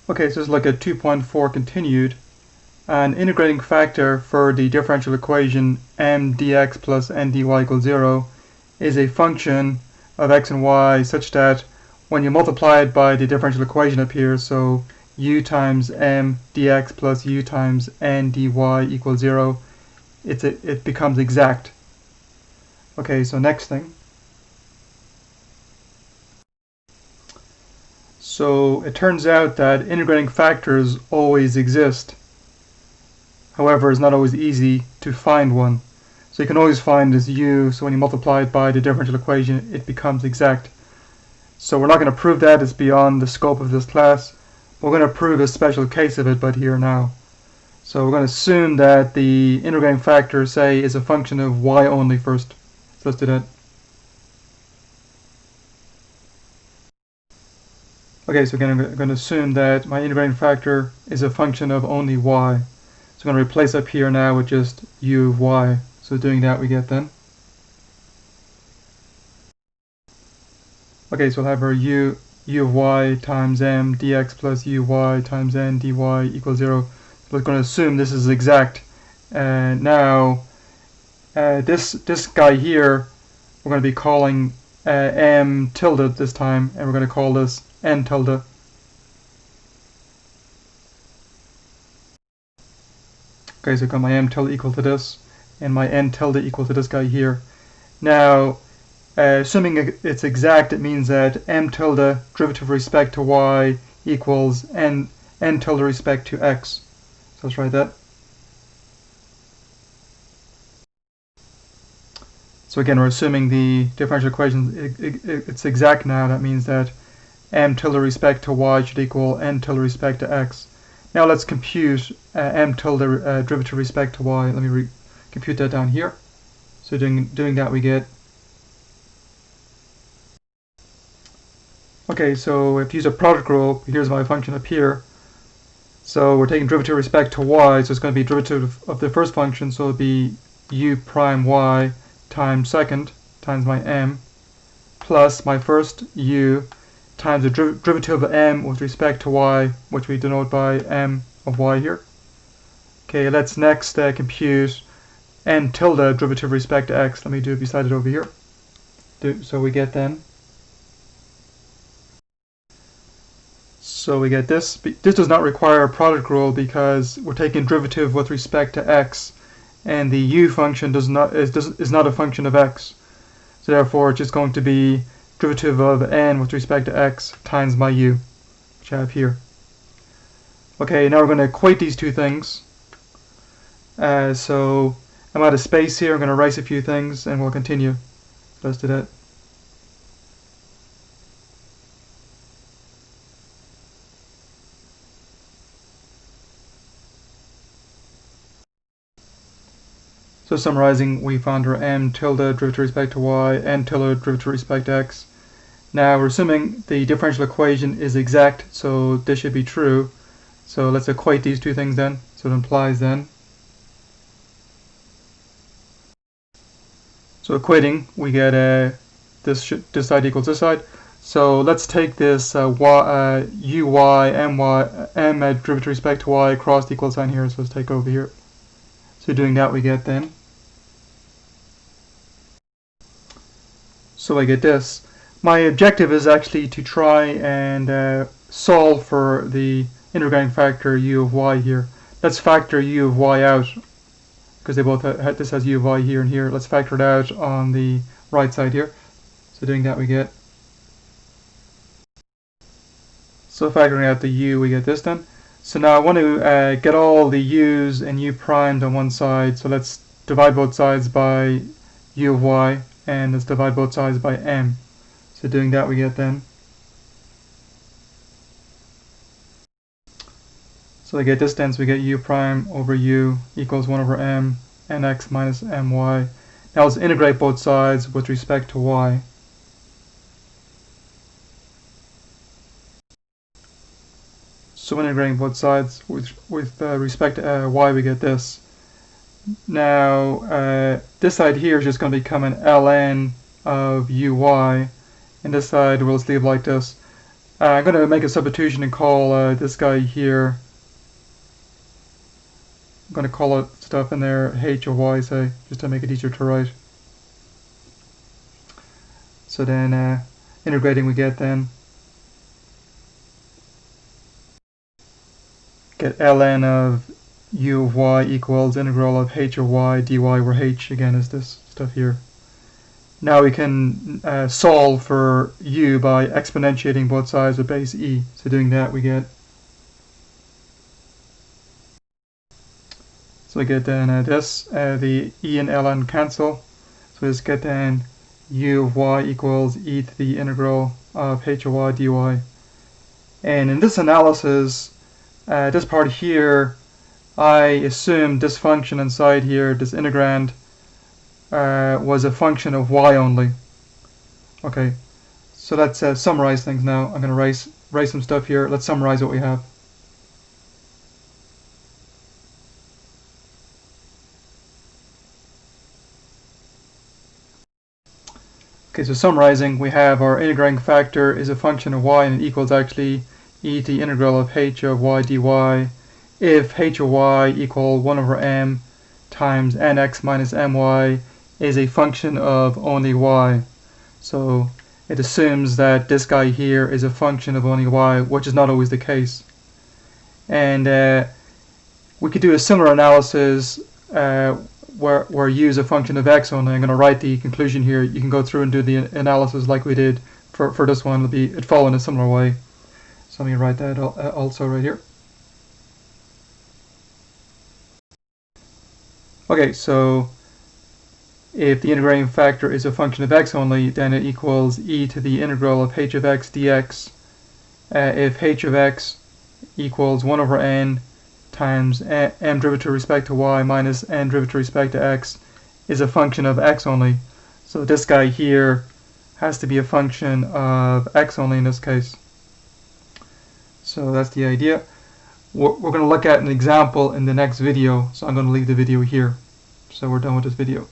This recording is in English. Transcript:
Okay, so let's look at 2.4 continued. An integrating factor for the differential equation m dx plus n dy equals 0 is a function of x and y such that when you multiply it by the differential equation up here, so u times m dx plus u times n dy equals 0, it becomes exact. Okay, so next thing. So it turns out that integrating factors always exist. However, it's not always easy to find one. So you can always find this u, so when you multiply it by the differential equation, it becomes exact. So we're not going to prove that, it's beyond the scope of this class. We're going to prove a special case of it, but here now. So we're going to assume that the integrating factor, say, is a function of y only first. So let's do that. Okay, so again, I'm going to assume that my integrating factor is a function of only y. So I'm going to replace up here now with just u of y. So doing that, we get then. Okay, so we'll have our u of y times m dx plus uy times n dy equals 0. So we're going to assume this is exact. Now, this guy here, we're going to be calling m tilde this time, and we're going to call this n tilde. Okay, so I've got my m tilde equal to this, and my n tilde equal to this guy here. Now, assuming it's exact, it means that m tilde derivative with respect to y equals n tilde respect to x. So let's write that. So again, we're assuming the differential equation it's exact now. That means that m tilde respect to y should equal n tilde respect to x. Now let's compute m tilde derivative respect to y. Let me compute that down here. So doing that, we get. Okay, so if you use a product rule, here's my function up here. So we're taking derivative with respect to y, so it's going to be derivative of the first function, so it'll be u prime y times second times my m plus my first u times the derivative of m with respect to y, which we denote by m of y here. Okay, let's next compute n tilde derivative with respect to x. Let me do it beside it over here. So we get then. So we get this. This does not require a product rule because we're taking derivative with respect to x, and the u function is not a function of x. So therefore, it's just going to be derivative of n with respect to x times my u, which I have here. Okay, now we're going to equate these two things. So I'm out of space here. I'm going to erase a few things, and we'll continue. Let's do that. So summarizing, we found our m tilde derivative with respect to y, n tilde derivative with respect to x. Now we're assuming the differential equation is exact, so this should be true. So let's equate these two things then. So it implies then. So equating, we get this side equals this side. So let's take this uy, m derivative with respect to y across the equal sign here. So let's take over here. So doing that, we get then. So I get this. My objective is actually to try and solve for the integrating factor u of y here. Let's factor u of y out because they both this has u of y here and here. Let's factor it out on the right side here. So doing that, we get. So factoring out the u, we get this then. So now I want to get all the u's and u primed on one side. So let's divide both sides by u of y, and let's divide both sides by m. So doing that, we get then. So I get this then, so we get u prime over u equals 1 over m nx minus my. Now let's integrate both sides with respect to y. So integrating both sides with respect to y, we get this. Now this side here is just going to become an ln of uy, and this side we'll just leave like this. I'm going to make a substitution and call this guy here. I'm going to call it stuff in there h or y, say, just to make it easier to write. So then integrating, we get then get ln of u of y equals integral of h of y dy, where h again is this stuff here. Now we can solve for u by exponentiating both sides with base e. So doing that, we get then this, the e and ln cancel. So we just get then u of y equals e to the integral of h of y dy. And in this analysis, this part here, I assumed this function inside here, this integrand, was a function of y only. Okay, so let's summarize things now. I'm going to write some stuff here. Let's summarize what we have. Okay, so summarizing, we have our integrating factor is a function of y, and it equals actually e to the integral of h of y dy if h of y equal 1 over m times nx minus my is a function of only y. So it assumes that this guy here is a function of only y, which is not always the case. And we could do a similar analysis where u is a function of x only. I'm going to write the conclusion here. You can go through and do the analysis like we did for this one. It'll follow in a similar way. So let me write that also right here. Okay, so if the integrating factor is a function of x only, then it equals e to the integral of h of x dx if h of x equals 1 over n times m derivative with respect to y minus n derivative with respect to x is a function of x only. So this guy here has to be a function of x only in this case. So that's the idea. We're going to look at an example in the next video, so I'm going to leave the video here. So we're done with this video.